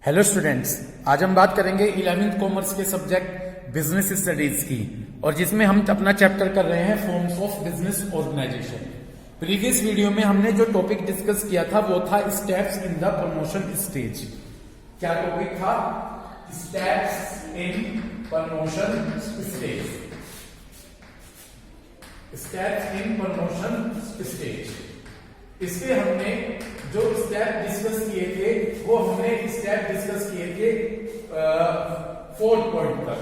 Hello students, आज हम बात करेंगे 11वीं कॉमर्स के सब्जेक्ट बिजनेस स्टडीज की, और जिसमें हम अपना चैप्टर कर रहे हैं forms of business organisation. Previous video में हमने जो टॉपिक डिस्कस किया था वो था steps in the promotion stage. क्या टॉपिक था? Steps in promotion stage. Steps in promotion stage. इसके हमने जो स्टेप डिस्कस किए थे वो हमने स्टेप डिस्कस किए थे 4 पॉइंट तक।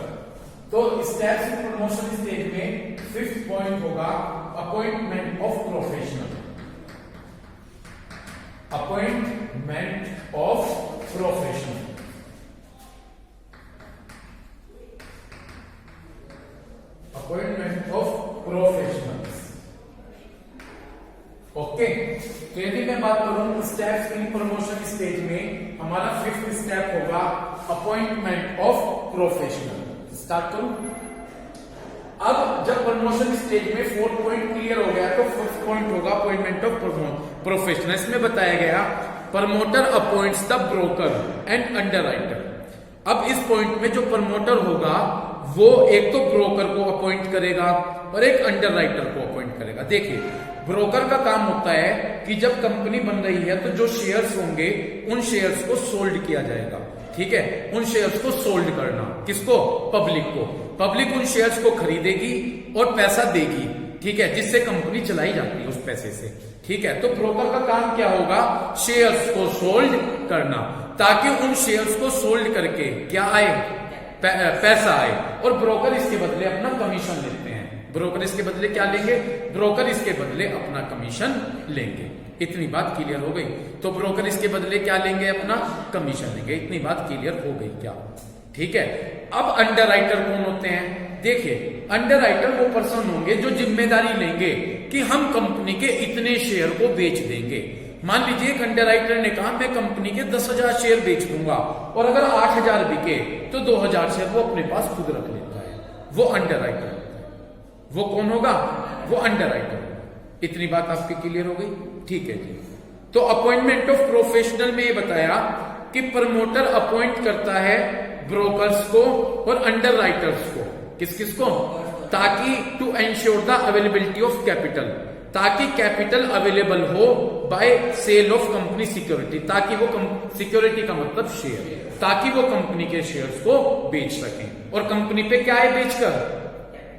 तो स्टेप्स इन प्रमोशन स्टेज में 5th पॉइंट होगा appointment of professional. Appointment of professional. Appointment of professionals. Okay, तो यदि मैं बात करूं स्टेप्स इन प्रमोशन स्टेज में, हमारा 5th स्टेप होगा अपॉइंटमेंट ऑफ प्रोफेशनल। स्टार्ट करूं। अब जब प्रमोशन स्टेज में 4th पॉइंट क्लियर हो गया तो 5th पॉइंट होगा अपॉइंटमेंट ऑफ प्रोफेशनल। इसमें बताया गया promoter appoints the broker and underwriter. अब इस पॉइंट में जो प्रमोटर होगा वो एक तो ब्रोकर को अपॉइंट करेगा और एक अंडरराइटर को अपॉइंट करेगा। देखिए, ब्रोकर का काम होता है कि जब कंपनी बन रही है तो जो शेयर्स होंगे उन शेयर्स को सोल्ड किया जाएगा। ठीक है, उन शेयर्स को सोल्ड करना। किसको? पब्लिक को। पब्लिक उन शेयर्स को खरीदेगी और पैसा देगी। ठीक है, जिससे कंपनी चलाई जाती है उस पैसे से। ठीक है, तो ब्रोकर का काम क्या होगा? शेयर्स को सोल्ड करना, ताकि उन शेयर्स को सोल्ड करके क्या आए? पैसा आए, और ब्रोकर इसके बदले अपना कमीशन लेते हैं। ब्रोकर इसके बदले क्या लेंगे? ब्रोकर इसके बदले अपना कमीशन लेंगे। इतनी बात क्लियर हो गई। तो ब्रोकर इसके बदले क्या लेंगे? अपना कमीशन लेंगे। इतनी बात क्लियर हो गई क्या? ठीक है। अब अंडरराइटर कौन होते हैं? देखिए, अंडरराइटर वो पर्सन होंगे जो जिम्मेदारी लेंगे कि हम कंपनी के इतने शेयर को बेच देंगे। मान लीजिए एक अंडरराइटर ने कहा मैं कंपनी के 10,000 शेयर बेच दूंगा, और अगर 8,000 बिके तो 2,000 शेयर वो अपने पास खुद रख लेता है। वो अंडरराइटर होता है। वो कौन होगा? वो अंडरराइटर। इतनी बात आपकी क्लियर हो गई? ठीक है जी। तो अपॉइंटमेंट ऑफ प्रोफेशनल में ये बताया कि प्रमोटर अपॉइंट करता है ब्रोकर्स को और अंडरराइटर्स को। किस किस को? ताकि to ensure the availability of capital, ताकि कैपिटल अवेलेबल हो by sale of company security, ताकि वो सिक्योरिटी का मतलब शेयर, ताकि वो कंपनी के शेयर्स को बेच सकें। और कंपनी पे क्या है बेचकर?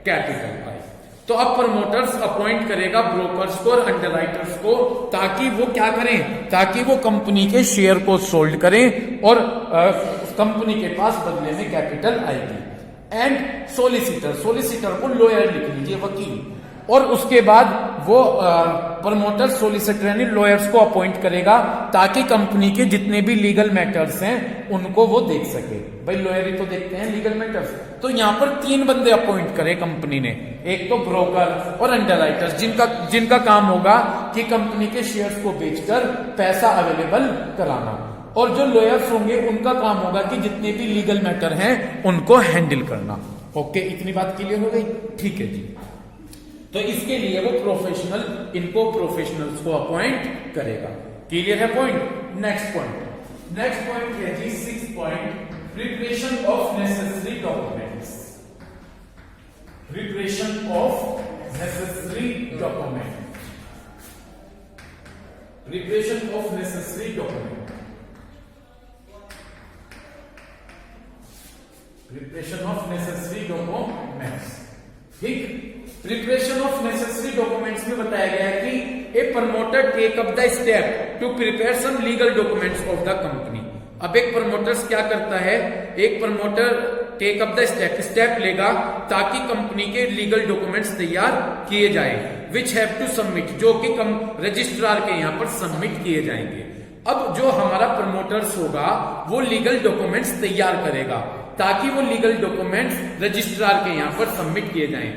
कैपिटल आए। तो अब प्रमोटर्स अपॉइंट करेगा ब्रोकर्स को और अंडरराइटर्स को, ताकि वो क्या करें? ताकि वो कंपनी के शेयर को सोल्ड करें और कंपनी के पास बदले में कैपिटल आएगी। एंड सोलिसिटर, सोलिसिटर को लॉयर लिख लीजिए, वकील। और उसके बाद वो प्रमोटर सोलिसिटर यानी लॉयर्स को अपॉइंट करेगा, ताकि कंपनी के जितने भी लीगल मैटर्स हैं उनको वो देख सके। भाई लॉयर ही तो देखते हैं लीगल मैटर्स। तो यहां पर 3 बंदे अपॉइंट करे कंपनी ने, एक तो ब्रोकर और अंडरराइटर्स, जिनका काम होगा कि कंपनी के शेयर्स को बेचकर पैसा अवेलेबल कराना। और जो लॉयर्स होंगे उनका काम होगा कि जितने भी लीगल मैटर हैं उनको हैंडल करना। ओके, इतनी बात क्लियर हो गई? ठीक है जी। तो इसके लिए वो प्रोफेशनल, इनको प्रोफेशनल्स को अपॉइंट करेगा। क्लियर है पॉइंट? नेक्स्ट पॉइंट है जी 6th point, preparation of necessary documents. Preparation of necessary document. Preparation of necessary document. Preparation of necessary documents. ठीक। प्रिपरेशन ऑफ नेसेसरी डॉक्यूमेंट्स में बताया गया है कि a promoter take up the step to prepare some legal documents of the company. अब एक promoter क्या करता है? एक promoter take up the step लेगा ताकि कंपनी के लीगल डॉक्यूमेंट्स तैयार किए जाए, विच हैव टू सबमिट, जो कि रजिस्ट्रार के यहां पर सबमिट किए जाएंगे। अब जो हमारा प्रमोटर्स होगा वो लीगल डॉक्यूमेंट्स तैयार करेगा, ताकि वो लीगल डॉक्यूमेंट्स रजिस्ट्रार के यहां पर सबमिट किए जाएं।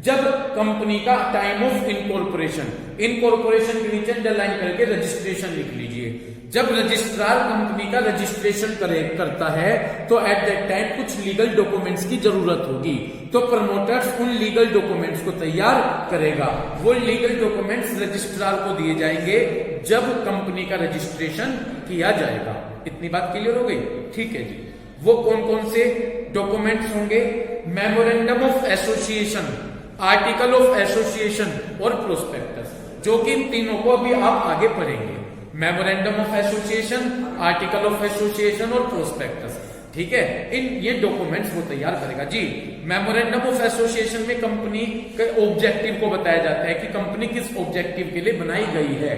जब कंपनी का टाइम ऑफ इनकॉर्पोरेशन, इनकॉर्पोरेशन के नीचे अंडरलाइन करके रजिस्ट्रेशन लिख लीजिए। जब रजिस्ट्रार कंपनी का रजिस्ट्रेशन करता है तो एट दैट टाइम कुछ लीगल डॉक्यूमेंट्स की जरूरत होगी, तो प्रमोटर्स उन लीगल डॉक्यूमेंट्स को तैयार करेगा। वो लीगल डॉक्यूमेंट्स रजिस्ट्रार को दिए जाएंगे जब कंपनी का रजिस्ट्रेशन किया जाएगा। इतनी बात क्लियर हो गई? ठीक है जी। वो कौन कौन से डॉक्यूमेंट्स होंगे? Memorandum of association, article of association और प्रोस्पेक्टस, जो कि इन तीनों को अभी आप आगे पढ़ेंगे। Memorandum of association, article of association और प्रोस्पेक्टस, ठीक है। ये डॉक्यूमेंट्स वो तैयार करेगा जी। मेमोरेंडम ऑफ एसोसिएशन में कंपनी के ऑब्जेक्टिव को बताया जाता है कि कंपनी किस ऑब्जेक्टिव के लिए बनाई गई है।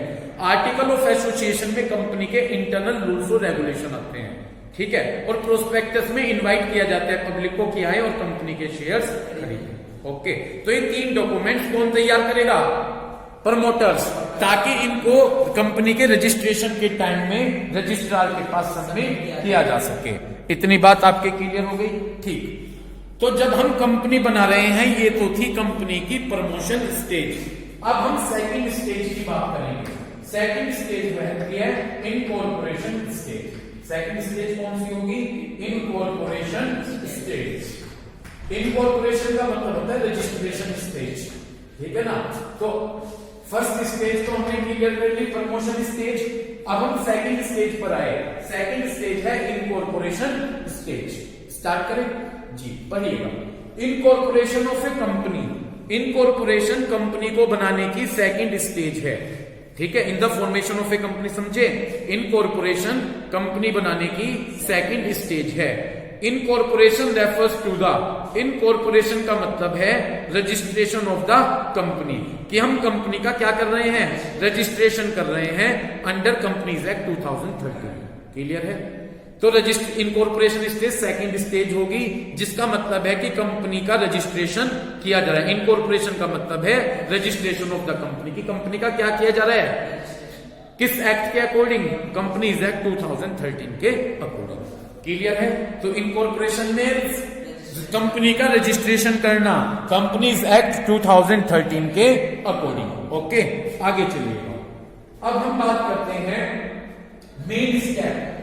आर्टिकल ऑफ एसोसिएशन में कंपनी के इंटरनल रूल्स और रेगुलेशन आते हैं, ठीक है। और प्रोस्पेक्टस में इनवाइट किया जाता है पब्लिक को कि आए और कंपनी के शेयर्स खरीदें। ओके, तो ये तीन डॉक्यूमेंट्स कौन तैयार करेगा? प्रमोटर्स, ताकि इनको कंपनी के रजिस्ट्रेशन के टाइम में रजिस्ट्रार के पास सबमिट किया जा सके। इतनी बात आपके क्लियर हो गई? ठीक। तो जब हम कंपनी बना रहे हैं, ये तो थी कंपनी की प्रमोशन स्टेज। अब हम सेकंड स्टेज की बात करेंगे। सेकंड स्टेज रहती है इनकॉर्पोरेशन स्टेज। सेकंड स्टेज कौन सी होगी? Incorporation stage. इनकॉर्पोरेशन का मतलब होता है रजिस्ट्रेशन स्टेज, ठीक है ना। तो फर्स्ट स्टेज तो हमने क्लियर कर ली, प्रमोशन स्टेज। अब हम सेकंड स्टेज पर आए। सेकंड स्टेज है इनकॉर्पोरेशन स्टेज। स्टार्ट करें जी, पढ़िएगा। Incorporation of a company, incorporation company को बनाने की सेकंड स्टेज है, ठीक है। In the formation of a company, समझे? इनकॉर्पोरेशन कंपनी बनाने की सेकंड स्टेज है। Incorporation refers to the, incorporation का मतलब है रजिस्ट्रेशन ऑफ द कंपनी, कि हम कंपनी का क्या कर रहे हैं? रजिस्ट्रेशन कर रहे हैं अंडर कंपनीज एक्ट 2013। क्लियर है? तो इनकॉर्पोरेशन स्टेज सेकंड स्टेज होगी, जिसका मतलब है कि कंपनी का रजिस्ट्रेशन किया जा रहा है। इनकॉर्पोरेशन का मतलब है रजिस्ट्रेशन ऑफ द कंपनी, की कंपनी का क्या किया जा रहा है? किस एक्ट के अकॉर्डिंग? कंपनीज एक्ट 2013 के अकॉर्डिंग। क्लियर है? तो इनकॉर्पोरेशन में कंपनी का रजिस्ट्रेशन करना कंपनीज एक्ट 2013 के अकॉर्डिंग। ओके, आगे चलिएगा। अब हम बात करते हैं main step,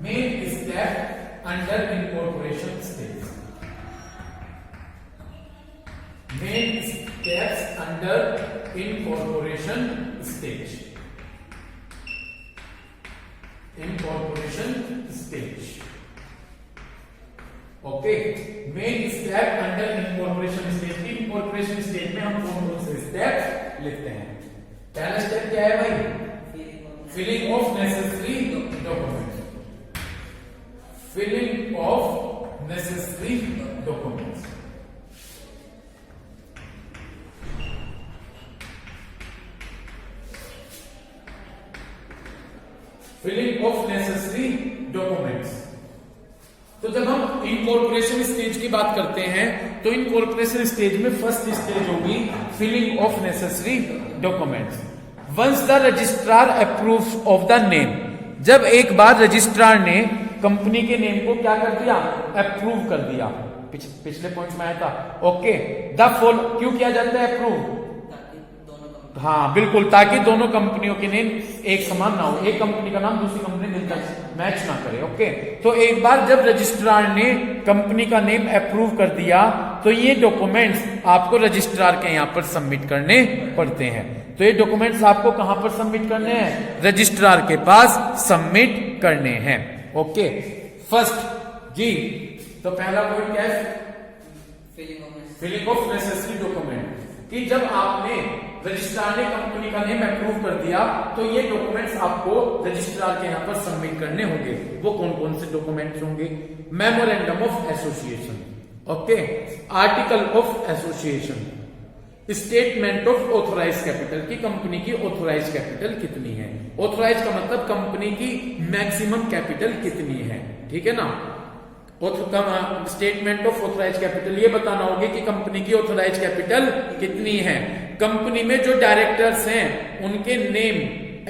main step under incorporation stage. Main steps under incorporation stage, incorporation stage. Okay, main step under incorporation stage. Incorporation stage में हम कौन कौन से स्टेप लिखते हैं? पहला स्टेप क्या है भाई? Filling of necessary document, filling of necessary documents. Filling of necessary documents. तो जब हम इनकॉर्पोरेशन स्टेज की बात करते हैं, तो इनकॉर्पोरेशन स्टेज में फर्स्ट स्टेज होगी filling of necessary documents. Once the registrar approves of the name, जब एक बार रजिस्ट्रार ने कंपनी के नेम को क्या कर दिया? अप्रूव कर दिया। पिछले पॉइंट में आया था। ओके, द फॉल क्यों किया जाता है अप्रूव? हाँ बिल्कुल, ताकि दोनों कंपनियों के नेम एक समान ना हो, एक कंपनी का नाम दूसरी कंपनी मिलकर मैच ना करे। ओके, तो एक बार जब रजिस्ट्रार ने कंपनी का नेम अप्रूव कर दिया, तो ये डॉक्यूमेंट्स आपको रजिस्ट्रार के यहाँ पर सबमिट करने पड़ते हैं। तो ये डॉक्यूमेंट्स आपको कहां पर सबमिट करने हैं? रजिस्ट्रार के पास सबमिट करने हैं। ओके, फर्स्ट जी, तो पहला पॉइंट क्या है? फिलिंग ऑफ नेसेसरी डॉक्यूमेंट, कि जब आपने रजिस्ट्रार ने कंपनी का नेम अप्रूव कर दिया, तो ये डॉक्यूमेंट्स आपको रजिस्ट्रार के यहाँ पर सबमिट करने होंगे। वो कौन कौन से डॉक्यूमेंट्स होंगे? Memorandum of association, okay, article of association, statement of authorise capital, की कंपनी की ऑथोराइज कैपिटल कितनी है। ऑथोराइज का मतलब कंपनी की मैक्सिमम कैपिटल कितनी है, ठीक है ना। स्टेटमेंट ऑफ ऑथोराइज कैपिटल, ये बताना होगा कि कंपनी की ऑथोराइज कैपिटल कितनी है। कंपनी में जो डायरेक्टर्स हैं उनके नेम,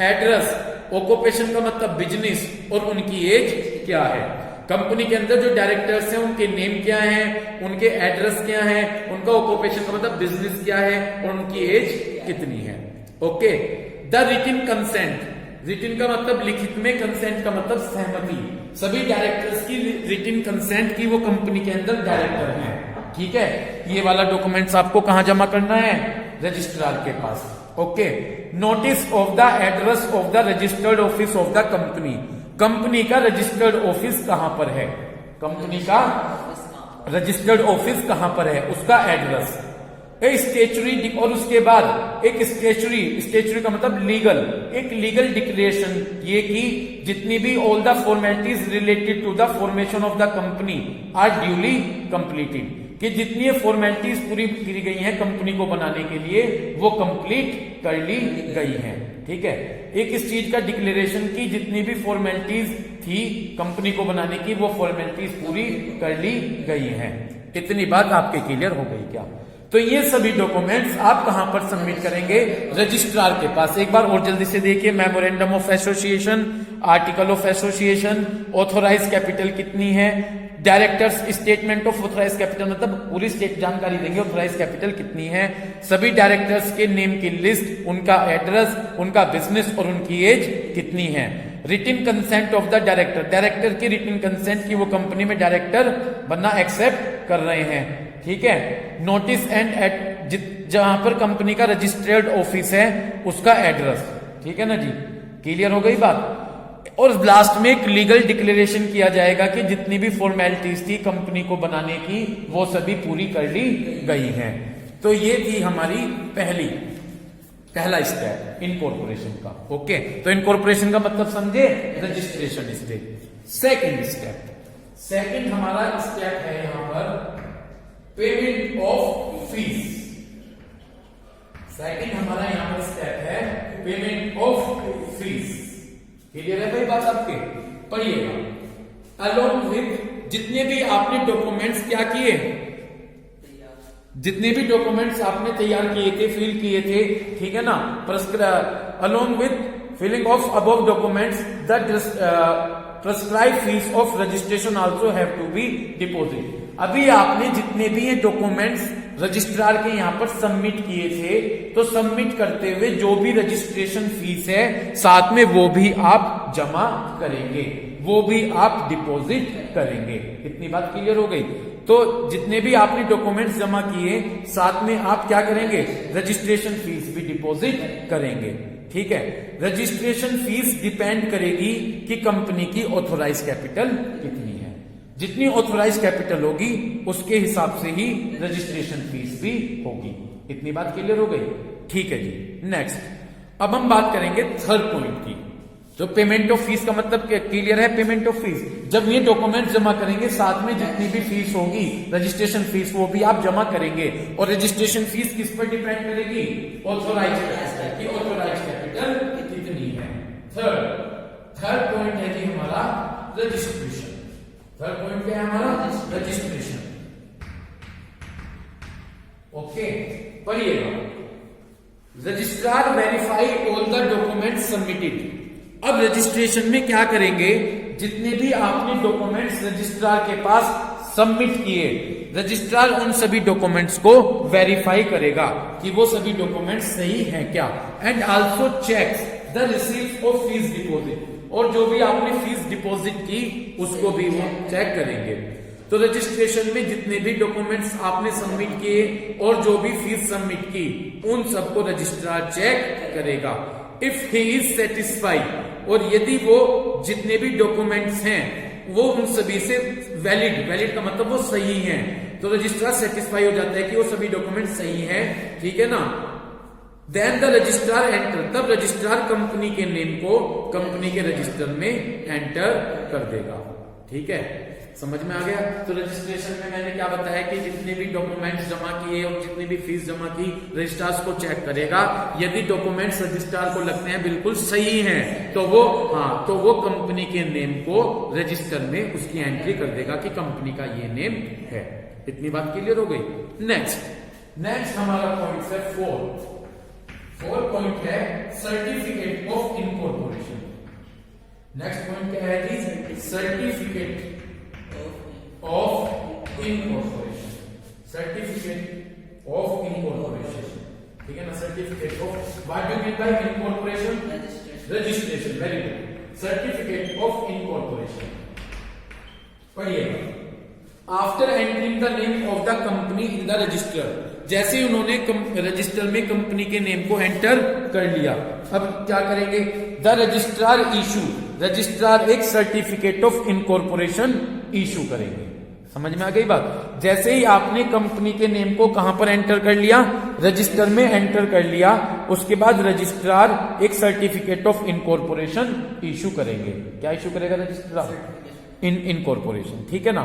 एड्रेस, ऑक्यूपेशन का मतलब बिजनेस, और उनकी एज क्या है। कंपनी के अंदर जो डायरेक्टर्स हैं उनके नेम क्या है, उनके एड्रेस क्या है, उनका ऑक्यूपेशन का मतलब बिजनेस क्या है, और उनकी एज कितनी है। Okay, the written consent, written का मतलब लिखित में, कंसेंट का मतलब सहमति। सभी डायरेक्टर्स की रिटन कंसेंट की वो कंपनी के अंदर डायरेक्टर हैं, ठीक है। ये वाला डॉक्यूमेंट्स आपको कहां जमा करना है? रजिस्ट्रार के पास। Okay, notice of the address of the registered office of the company, company का रजिस्टर्ड ऑफिस कहां पर है, कंपनी का रजिस्टर्ड ऑफिस कहां पर है, उसका एड्रेस, ए स्टेचुरी, और उसके बाद एक स्टेचुरी का मतलब लीगल, एक लीगल डिक्लेरेशन ये कि जितनी भी all the formalities related to the formation of the company are duly completed, कि जितनी फॉर्मेलिटीज पूरी की गई हैं कंपनी को बनाने के लिए वो कंप्लीट कर ली गई हैं। ठीक है, एक इस चीज का डिक्लेरेशन की जितनी भी फॉर्मेलिटीज थी कंपनी को बनाने की वो फॉर्मेलिटीज पूरी कर ली गई हैं। इतनी बात आपके क्लियर हो गई क्या? तो ये सभी डॉक्यूमेंट्स आप कहां पर सबमिट करेंगे, रजिस्ट्रार के पास। एक बार और जल्दी से देखिए, memorandum of association, article of association, authorise capital कितनी है, directors statement of authorise capital, मतलब पूरी स्टेट जानकारी देंगे ऑथोराइज कैपिटल कितनी है, सभी डायरेक्टर्स के नेम की लिस्ट, उनका एड्रेस, उनका बिजनेस और उनकी एज कितनी है, written consent of the director, director की रिटन कंसेंट की वो कंपनी में डायरेक्टर बनना एक्सेप्ट कर रहे हैं। ठीक है, नोटिस एंड जहां पर कंपनी का रजिस्टर्ड ऑफिस है उसका एड्रेस। ठीक है ना जी, क्लियर हो गई बात। और लास्ट में एक लीगल डिक्लेरेशन किया जाएगा कि जितनी भी फॉर्मेलिटीज थी कंपनी को बनाने की वो सभी पूरी कर ली गई हैं। तो ये थी हमारी पहला स्टेप इनकॉर्पोरेशन का। ओके, तो इनकॉर्पोरेशन का मतलब समझे, रजिस्ट्रेशन स्टेप। सेकंड हमारा स्टेप है यहां पर पेमेंट ऑफ फीस। सेकंड हमारा यहां पर स्टेप है पेमेंट ऑफ फीस। क्लियर है भाई बात आपके? पढ़िएगा, अलोंग विद जितने भी आपने डॉक्यूमेंट्स क्या किए, जितने भी डॉक्यूमेंट्स आपने तैयार किए थे, फिल किए थे, ठीक है ना, along with filling of above documents the prescribe fees of registration also have to be deposit. अभी आपने जितने भी ये डॉक्यूमेंट्स रजिस्ट्रार के यहां पर सबमिट किए थे, तो सबमिट करते हुए जो भी रजिस्ट्रेशन फीस है साथ में वो भी आप जमा करेंगे, वो भी आप डिपॉजिट करेंगे। इतनी बात क्लियर हो गई? तो जितने भी आपने डॉक्यूमेंट्स जमा किए साथ में आप क्या करेंगे, रजिस्ट्रेशन फीस भी डिपॉजिट करेंगे। ठीक है, रजिस्ट्रेशन फीस डिपेंड करेगी कि कंपनी की ऑथोराइज कैपिटल कितनी है। जितनी ऑथोराइज कैपिटल होगी उसके हिसाब से ही रजिस्ट्रेशन फीस भी होगी। इतनी बात क्लियर हो गई? ठीक है जी, नेक्स्ट अब हम बात करेंगे थर्ड पॉइंट की। तो पेमेंट ऑफ फीस का मतलब क्लियर है, पेमेंट ऑफ फीस जब ये डॉक्यूमेंट जमा करेंगे साथ में जितनी भी फीस होगी रजिस्ट्रेशन फीस वो भी आप जमा करेंगे। और रजिस्ट्रेशन फीस किस पर डिपेंड करेगी, ऑथोराइज कैपिटल की, ऑथोराइज कैपिटल कितनी है। थर्ड पॉइंट है जी हमारा रजिस्ट्रेशन। थर्ड पॉइंट क्या है हमारा, रजिस्ट्रेशन। ओके, पढ़िएगा, registrar verify all the documents submitted. अब रजिस्ट्रेशन में क्या करेंगे, जितने भी आपने डॉक्यूमेंट्स रजिस्ट्रार के पास सबमिट किए, रजिस्ट्रार उन सभी डॉक्यूमेंट्स को वेरीफाई करेगा कि वो सभी डॉक्यूमेंट्स सही हैं क्या, and also checks the receipt of fees deposit, और जो भी आपने फीस डिपॉजिट की उसको भी वो चेक करेंगे। तो रजिस्ट्रेशन में जितने भी डॉक्यूमेंट्स आपने सबमिट किए और जो भी फीस सबमिट की उन सबको रजिस्ट्रार चेक करेगा। इफ ही इज सेटिस्फाइड, और यदि वो जितने भी डॉक्यूमेंट्स हैं वो उन सभी से वैलिड का मतलब वो सही हैं, तो रजिस्ट्रार सेटिस्फाई हो जाता है कि वो सभी डॉक्यूमेंट सही हैं, ठीक है ना, देन द रजिस्ट्रार एंटर, तब रजिस्ट्रार कंपनी के नेम को कंपनी के रजिस्टर में एंटर कर देगा। ठीक है, समझ में आ गया? तो रजिस्ट्रेशन में मैंने क्या बताया कि जितने भी डॉक्यूमेंट्स जमा किए और जितनी भी फीस जमा की रजिस्ट्रार को चेक करेगा, यदि डॉक्यूमेंट्स रजिस्ट्रार को लगते हैं बिल्कुल सही हैं तो वो कंपनी के नेम को रजिस्टर में उसकी एंट्री कर देगा कि कंपनी का ये नेम है। इतनी बात क्लियर हो गई? नेक्स्ट हमारा पॉइंट है फोर्थ पॉइंट है certificate of incorporation. Next point क्या है जी, certificate of incorporation. Certificate of incorporation, ठीक है ना, certificate of, what do you mean by incorporation? Registration. Very good, certificate of incorporation. पढ़िएगा, after entering the name of the company in the register, जैसे ही उन्होंने रजिस्टर में company के name को एंटर कर लिया, अब क्या करेंगे, द रजिस्ट्रार इशू, रजिस्ट्रार एक सर्टिफिकेट ऑफ इनकॉर्पोरेशन इशू करेंगे। समझ में आ गई बात। जैसे ही आपने कंपनी के नेम को कहां पर एंटर कर लिया, रजिस्टर में एंटर कर लिया, उसके बाद रजिस्ट्रार एक सर्टिफिकेट ऑफ इनकॉर्पोरेशन इशू करेंगे। क्या इशू करेगा रजिस्ट्रार? इनकॉर्पोरेशन, ठीक है ना।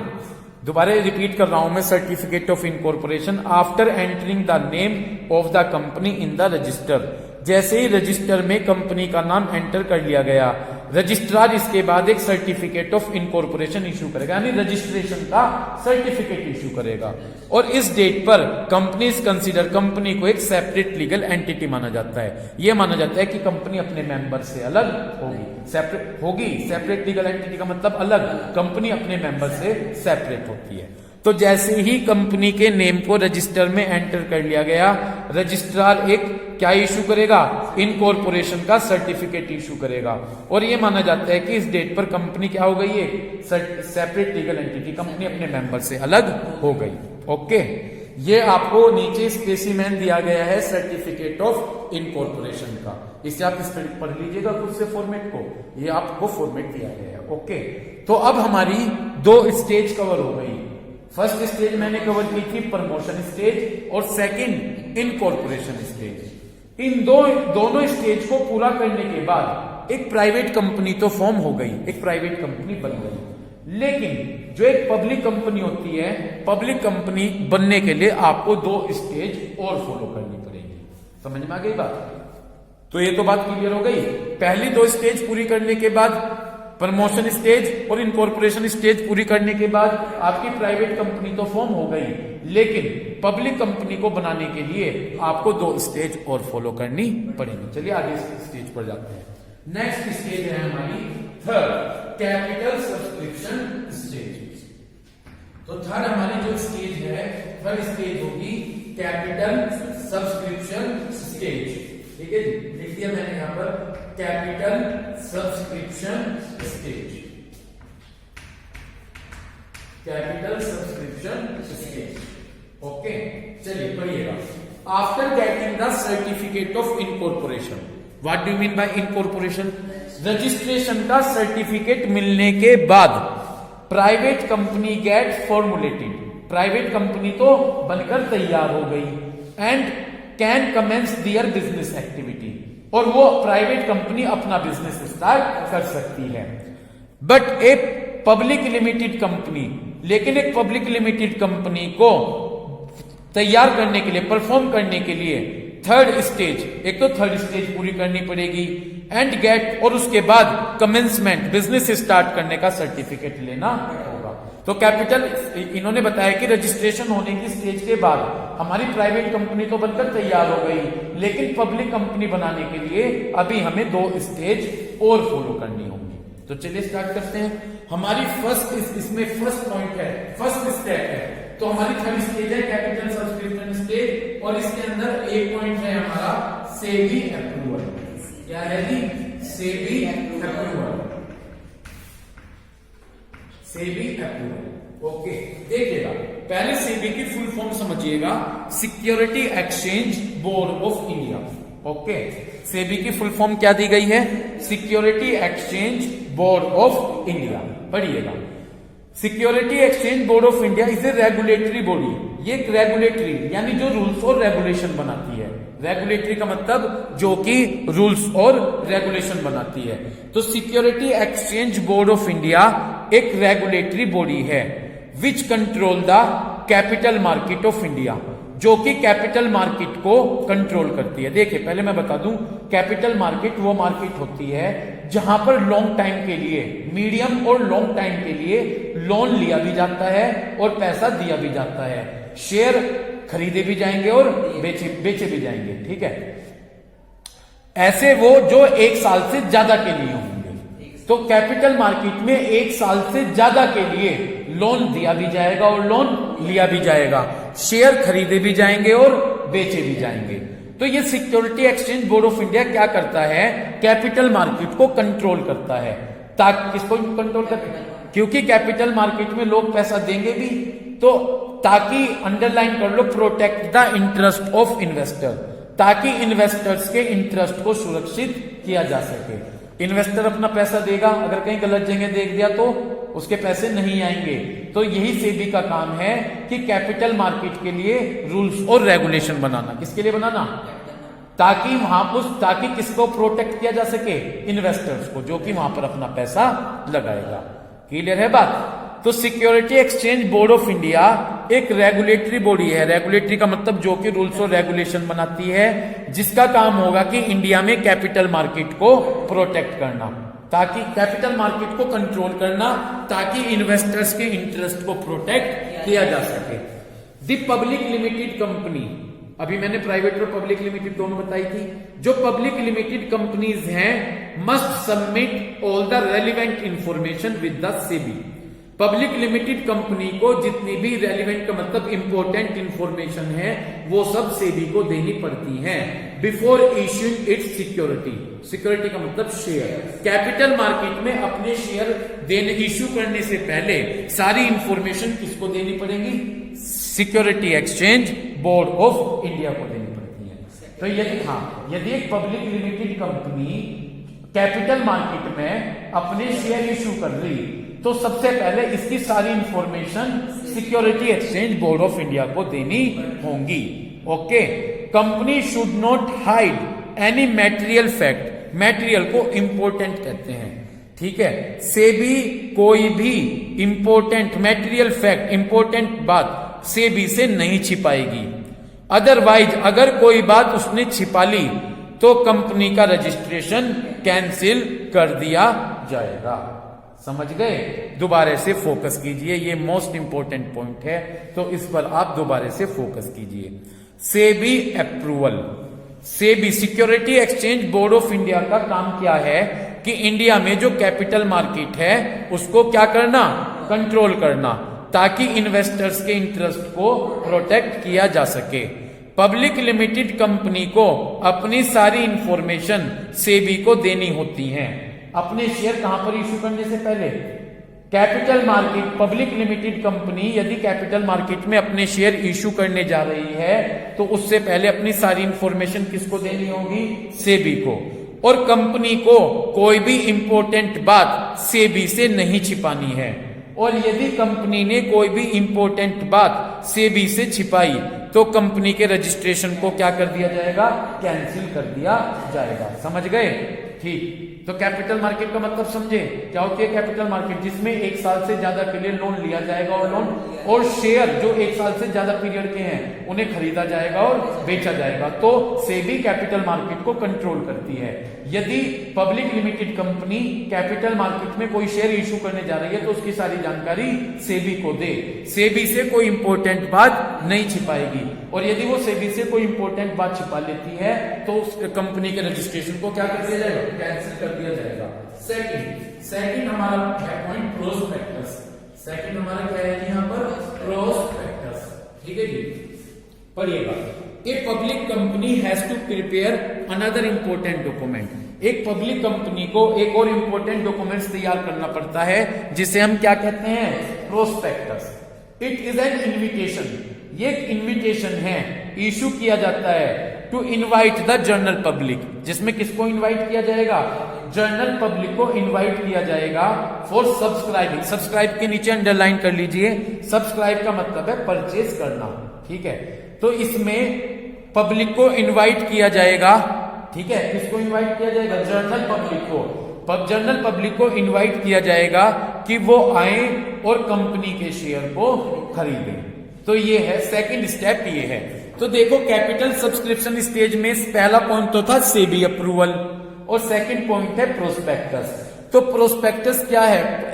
दोबारा रिपीट कर रहा हूं मैं, certificate of incorporation after entering the name of the company in the register. जैसे ही रजिस्टर में कंपनी का नाम एंटर कर लिया गया, रजिस्ट्रार इसके बाद एक सर्टिफिकेट ऑफ इनकॉर्पोरेशन इशू करेगा, यानी रजिस्ट्रेशन का सर्टिफिकेट इशू करेगा। और इस डेट पर कंपनी इज कंसीडर, कंपनी को एक सेपरेट लीगल एंटिटी माना जाता है। यह माना जाता है कि कंपनी अपने मेंबर से अलग होगी। सेपरेट लीगल एंटिटी का मतलब अलग, कंपनी अपने मेंबर से सेपरेट होती है। तो जैसे ही कंपनी के नेम को रजिस्टर में एंटर कर लिया गया, रजिस्ट्रार एक क्या इशू करेगा? इनकॉर्पोरेशन का सर्टिफिकेट इशू करेगा। और यह माना जाता है कि इस डेट पर कंपनी क्या हो गई है? सेपरेट लीगल एंटिटी, कंपनी अपने मेंबर से अलग हो गई। ओके, ये आपको नीचे स्पेसिमेन दिया गया है सर्टिफिकेट ऑफ इनकॉर्पोरेशन का। इसे आप इस पर पढ़ लीजिएगा खुद से फॉर्मेट को, ये आपको फॉर्मेट दिया गया है। ओके, तो अब हमारी 2 स्टेज कवर हो गई। फर्स्ट स्टेज मैंने कवर की थी प्रमोशन स्टेज, और सेकंड इनकॉर्पोरेशन स्टेज। इन दोनों स्टेज को पूरा करने के बाद एक प्राइवेट कंपनी तो फॉर्म हो गई, एक प्राइवेट कंपनी बन गई। लेकिन जो एक पब्लिक कंपनी होती है, पब्लिक कंपनी बनने के लिए आपको 2 स्टेज और फॉलो करनी पड़ेगी। समझ में आ गई बात? तो ये तो बात क्लियर हो गई। पहली 2 स्टेज पूरी करने के बाद, प्रमोशन स्टेज और इनकॉर्पोरेशन स्टेज पूरी करने के बाद आपकी प्राइवेट कंपनी तो फॉर्म हो गई, लेकिन पब्लिक कंपनी को बनाने के लिए आपको 2 स्टेज और फॉलो करनी पड़ेगी। चलिए आगे स्टेज पर जाते हैं। नेक्स्ट स्टेज है हमारी थर्ड, कैपिटल सब्सक्रिप्शन स्टेज। तो थर्ड हमारी जो स्टेज है, थर्ड स्टेज होगी कैपिटल सब्सक्रिप्शन स्टेज। ठीक है जी, लिख दिया मैंने यहां पर capital subscription stage. Capital subscription stage. Okay, चलिए पढ़िएगा। After getting the certificate of incorporation, what do mean by incorporation? Registration का सर्टिफिकेट मिलने के बाद private company get formulated, private company तो बनकर तैयार हो गई, and can commence their business activity, और वो प्राइवेट कंपनी अपना बिजनेस स्टार्ट कर सकती है। But a public limited company, लेकिन एक पब्लिक लिमिटेड कंपनी को तैयार करने के लिए, परफॉर्म करने के लिए थर्ड स्टेज, एक तो थर्ड स्टेज पूरी करनी पड़ेगी, एंड गेट, और उसके बाद कमेंसमेंट, बिजनेस स्टार्ट करने का सर्टिफिकेट लेना होगा। तो कैपिटल, इन्होंने बताया कि रजिस्ट्रेशन होने की स्टेज के बाद हमारी प्राइवेट कंपनी तो बनकर तैयार हो गई, लेकिन पब्लिक कंपनी बनाने के लिए अभी हमें 2 स्टेज और फॉलो करनी होगी। तो चलिए स्टार्ट करते हैं। हमारी इसमें फर्स्ट पॉइंट है, फर्स्ट स्टेप है, तो हमारी थर्ड स्टेज है कैपिटल सब्सक्रिप्शन स्टेज, और इसके अंदर एक पॉइंट है हमारा सेबी अप्रूवल। क्या है जी? SEBI approval, SEBI approval. Okay, देखिएगा, पहले सेबी की फुल फॉर्म समझिएगा, security exchange board of India. Okay, SEBI की फुल फॉर्म क्या दी गई है? Security exchange board of India. पढ़िएगा, security exchange board of India is a regulatory body. ये एक रेगुलेटरी, यानी जो रूल्स और रेगुलेशन बनाती है। रेगुलेटरी का मतलब जो कि रूल्स और रेगुलेशन बनाती है। तो security exchange board of India एक रेगुलेटरी बॉडी है which control the capital market of India, जो कि कैपिटल मार्केट को कंट्रोल करती है। देखिए, पहले मैं बता दूं, कैपिटल मार्केट वो मार्केट होती है जहां पर लॉन्ग टाइम के लिए, मीडियम और लॉन्ग टाइम के लिए लोन लिया भी जाता है और पैसा दिया भी जाता है। शेयर खरीदे भी जाएंगे और बेचे भी जाएंगे। ठीक है, ऐसे वो जो 1 साल से ज्यादा के लिए होंगे। तो कैपिटल मार्केट में 1 साल से ज्यादा के लिए लोन दिया भी जाएगा और लोन लिया भी जाएगा, शेयर खरीदे भी जाएंगे और बेचे भी जाएंगे। तो ये security exchange board of India क्या करता है? कैपिटल मार्केट को कंट्रोल करता है। ताकि किसको कंट्रोल करता है? क्योंकि कैपिटल मार्केट में लोग पैसा देंगे भी, तो ताकि अंडरलाइन कर लो, protect the interest of investor, ताकि इन्वेस्टर्स के इंटरेस्ट को सुरक्षित किया जा सके। इन्वेस्टर अपना पैसा देगा, अगर कहीं गलत जगह देख दिया तो उसके पैसे नहीं आएंगे। तो यही सेबी का काम है कि कैपिटल मार्केट के लिए रूल्स और रेगुलेशन बनाना। किसके लिए बनाना? ताकि ताकि किसको प्रोटेक्ट किया जा सके? इन्वेस्टर्स को, जो कि वहां पर अपना पैसा लगाएगा। क्लियर है बात? तो security exchange board of India एक रेगुलेटरी बॉडी है। रेगुलेटरी का मतलब जो कि रूल्स और रेगुलेशन बनाती है, जिसका काम होगा कि इंडिया में कैपिटल मार्केट को प्रोटेक्ट करना, ताकि कैपिटल मार्केट को कंट्रोल करना, ताकि इन्वेस्टर्स के इंटरेस्ट को प्रोटेक्ट किया जा सके। द पब्लिक लिमिटेड कंपनी, अभी मैंने प्राइवेट और पब्लिक लिमिटेड दोनों बताई थी। जो पब्लिक लिमिटेड कंपनीज हैं must submit all the relevant information with the SEBI. Public limited company को जितनी भी रेलिवेंट का मतलब इंपॉर्टेंट इंफॉर्मेशन है वो सब सेबी को देनी पड़ती है before issuing it's security. Security का मतलब शेयर। कैपिटल मार्केट में अपने शेयर देने इश्यू करने से पहले सारी इंफॉर्मेशन किसको देनी पड़ेगी? Security exchange board of India को देनी पड़ती है। तो यदि एक public limited company capital market में अपने शेयर इश्यू कर रही तो सबसे पहले इसकी सारी information security exchange board of India को देनी होंगी। Okay. Company should not hide any material fact. Material को इंपॉर्टेंट कहते हैं, ठीक है। सेबी कोई भी इंपॉर्टेंट मैटेरियल फैक्ट, इंपॉर्टेंट बात सेबी से नहीं छिपाएगी। अदरवाइज अगर कोई बात उसने छिपा ली तो कंपनी का रजिस्ट्रेशन कैंसिल कर दिया जाएगा। समझ गए? दोबारा से फोकस कीजिए, ये मोस्ट इंपॉर्टेंट पॉइंट है, तो इस पर आप दोबारा से फोकस कीजिए। SEBI approval. SEBI security exchange board of India का काम क्या है कि इंडिया में जो कैपिटल मार्केट है उसको क्या करना? कंट्रोल करना, ताकि इन्वेस्टर्स के इंटरेस्ट को प्रोटेक्ट किया जा सके। पब्लिक लिमिटेड कंपनी को अपनी सारी इंफॉर्मेशन सेबी को देनी होती है। अपने शेयर कहां पर इश्यू करने से पहले? Capital market. Public limited company यदि कैपिटल मार्केट में अपने शेयर इश्यू करने जा रही है तो उससे पहले अपनी सारी इंफॉर्मेशन किसको देनी होगी? सेबी को। और कंपनी को कोई भी इंपॉर्टेंट बात सेबी से नहीं छिपानी है। और यदि कंपनी ने कोई भी इंपॉर्टेंट बात सेबी से छिपाई तो कंपनी के रजिस्ट्रेशन को क्या कर दिया जाएगा? कैंसिल कर दिया जाएगा। समझ गए? ठीक। तो कैपिटल मार्केट का मतलब समझे? क्या होती है कैपिटल मार्केट? जिसमें 1 साल से ज्यादा के लिए लोन लिया जाएगा और शेयर जो 1 साल से ज्यादा पीरियड के हैं उन्हें खरीदा जाएगा और बेचा जाएगा। तो सेबी कैपिटल मार्केट को कंट्रोल करती है। यदि public limited company capital market में कोई शेयर इश्यू करने जा रही है तो उसकी सारी जानकारी सेबी को दे। सेबी से कोई इंपॉर्टेंट बात नहीं छिपाएगी, और यदि वो सेबी से कोई इंपॉर्टेंट बात छिपा लेती है तो उस कंपनी के रजिस्ट्रेशन को क्या कर दिया जाएगा? कैंसिल कर दिया जाएगा। सेकंड हमारा है पॉइंट प्रोस्पेक्टस। सेकंड हमारा क्या है यहाँ पर? प्रोस्पेक्टस। ठीक है जी, पढ़िएगा। A public company has to prepare another important document. एक पब्लिक कंपनी को एक और इंपॉर्टेंट डॉक्यूमेंट्स तैयार करना पड़ता है जिसे हम क्या कहते हैं? Prospectus. It is an invitation. ये एक इन्विटेशन है, इशू किया जाता है to invite the general public, जिसमें किसको इनवाइट किया जाएगा? जनरल पब्लिक को इनवाइट किया जाएगा फॉर सब्सक्राइबिंग। सब्सक्राइब के नीचे अंडरलाइन कर लीजिए, सब्सक्राइब का मतलब है परचेज करना। ठीक है, तो इसमें पब्लिक को इनवाइट किया जाएगा। ठीक है, किसको इनवाइट किया जाएगा? जनरल पब्लिक को। जनरल पब्लिक को इनवाइट किया जाएगा कि वो आए और कंपनी के शेयर को खरीदें। तो ये है सेकंड स्टेप, ये है। तो देखो कैपिटल सब्सक्रिप्शन स्टेज में पहला पॉइंट तो था सेबी अप्रूवल और सेकंड पॉइंट है प्रोस्पेक्टस। तो प्रोस्पेक्टस क्या है?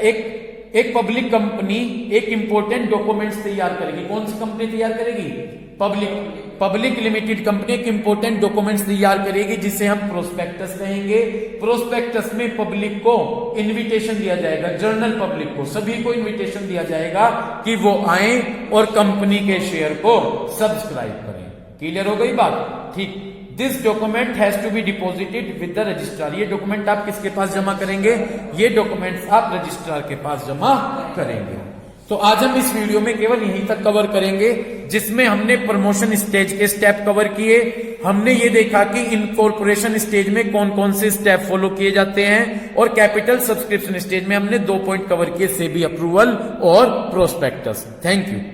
एक पब्लिक कंपनी एक इंपॉर्टेंट डॉक्यूमेंट्स तैयार करेगी। कौन सी कंपनी तैयार करेगी? पब्लिक लिमिटेड कंपनी एक इंपॉर्टेंट डॉक्यूमेंट्स तैयार करेगी जिसे हम प्रोस्पेक्टस कहेंगे। प्रोस्पेक्टस में पब्लिक को इनविटेशन दिया जाएगा, जनरल पब्लिक को, सभी को इनविटेशन दिया जाएगा कि वो आए और कंपनी के शेयर को सब्सक्राइब करें। क्लियर हो गई बात? ठीक। This document has to be deposited with the registrar. ये डॉक्यूमेंट आप किसके पास जमा करेंगे? ये डॉक्यूमेंट्स आप रजिस्ट्रार के पास जमा करेंगे। तो आज हम इस वीडियो में केवल यहीं तक कवर करेंगे, जिसमें हमने प्रमोशन स्टेज के स्टेप कवर किए। हमने ये देखा कि इनकॉर्पोरेशन स्टेज में कौन कौन से स्टेप फॉलो किए जाते हैं, और कैपिटल सब्सक्रिप्शन स्टेज में हमने 2 पॉइंट कवर किए, सेबी अप्रूवल और प्रोस्पेक्टस। Thank you.